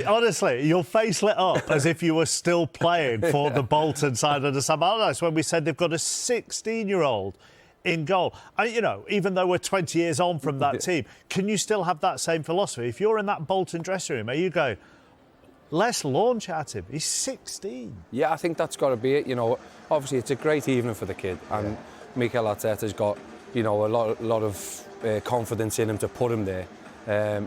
Honestly, your face lit up as if you were still playing for the Bolton side of the Sam Allardyce when we said they've got a 16-year-old in goal. And, you know, even though we're 20 years on from that team, can you still have that same philosophy? If you're in that Bolton dressing room, are you going, let's launch at him? He's 16. Yeah, I think that's got to be it. You know, obviously it's a great evening for the kid, and Mikel Arteta's got, you know, a lot of confidence in him to put him there.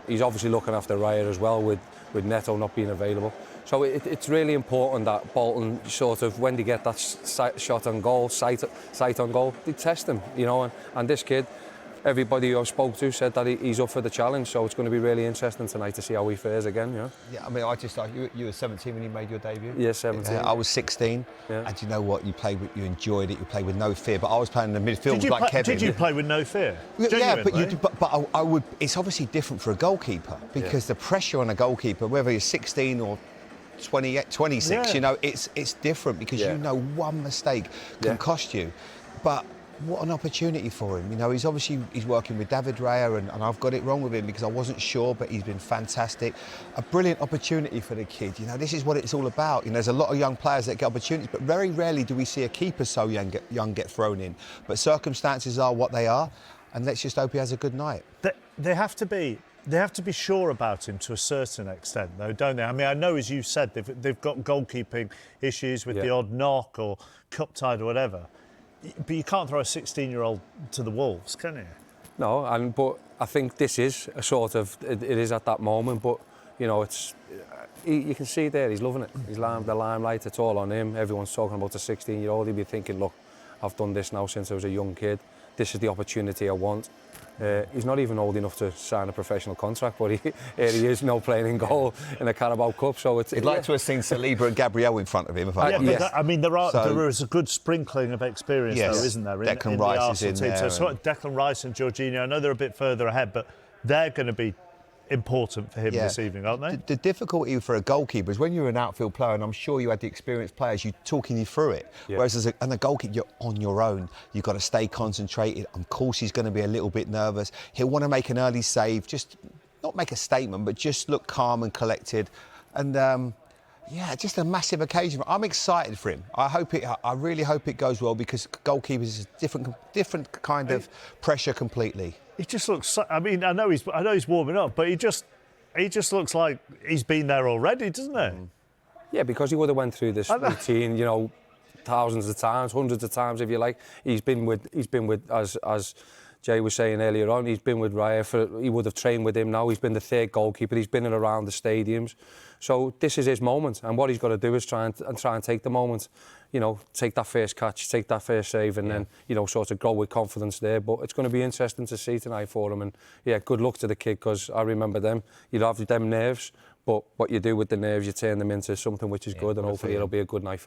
He's obviously looking after Raya as well with Neto not being available. So it's really important that Bolton sort of, when they get that shot on goal, sight on goal, they test him, you know. And this kid, everybody who I spoke to said that he's up for the challenge. So it's going to be really interesting tonight to see how he fares again, you know. Yeah, I mean, I just thought you were 17 when you made your debut. Yeah, 17. I was 16, and you know what? You played with, you enjoyed it. You played with no fear. But I was playing in the midfield like Kevin. Did you play with no fear? Yeah, but I would. It's obviously different for a goalkeeper because the pressure on a goalkeeper, whether you're 16 or 26, you know, it's different because you know one mistake can cost you. But what an opportunity for him. You know, he's working with David Raya, and I've got it wrong with him because I wasn't sure, but he's been fantastic. A brilliant opportunity for the kid. You know, this is what it's all about. You know, there's a lot of young players that get opportunities, but very rarely do we see a keeper so young get thrown in. But circumstances are what they are, and let's just hope he has a good night. They have to be sure about him to a certain extent, though, don't they? I mean, I know, as you said, they've got goalkeeping issues with the odd knock or cup tie or whatever. But you can't throw a 16-year-old to the wolves, can you? No, but I think this is a sort of, it is at that moment, but, you know, it's, you can see there, he's loving it. He's the limelight, it's all on him. Everyone's talking about the 16-year-old. He'd be thinking, look, I've done this now since I was a young kid. This is the opportunity I want. He's not even old enough to sign a professional contract, but here he is now playing in goal in a Carabao Cup. So it's. He'd like to have seen Saliba and Gabriel in front of him. I mean, there is a good sprinkling of experience, though, isn't there? Declan Rice is in there. So Declan Rice and Jorginho, I know they're a bit further ahead, but they're going to be important for him this evening, aren't they? The difficulty for a goalkeeper is when you're an outfield player, and I'm sure you had the experienced players, you talking you through it. Whereas as a goalkeeper, you're on your own. You've got to stay concentrated. Of course, he's going to be a little bit nervous. He'll want to make an early save, just not make a statement, but just look calm and collected. And just a massive occasion. I'm excited for him. I really hope it goes well because goalkeepers is a different kind of pressure completely. He just looks. I mean, I know he's warming up, but he just looks like he's been there already, doesn't he? Yeah, because he would have went through this routine, you know, thousands of times, hundreds of times, if you like. He's been with, as Jay was saying earlier on, he's been with Raya he would have trained with him now. He's been the third goalkeeper. He's been in around the stadiums. So this is his moment, and what he's got to do is try and take the moment. You know, take that first catch, take that first save, and then, you know, sort of grow with confidence there. But it's going to be interesting to see tonight for him. And, yeah, good luck to the kid, because I remember them. You'd have them nerves, but what you do with the nerves, you turn them into something which is good, and hopefully it'll be a good night for him.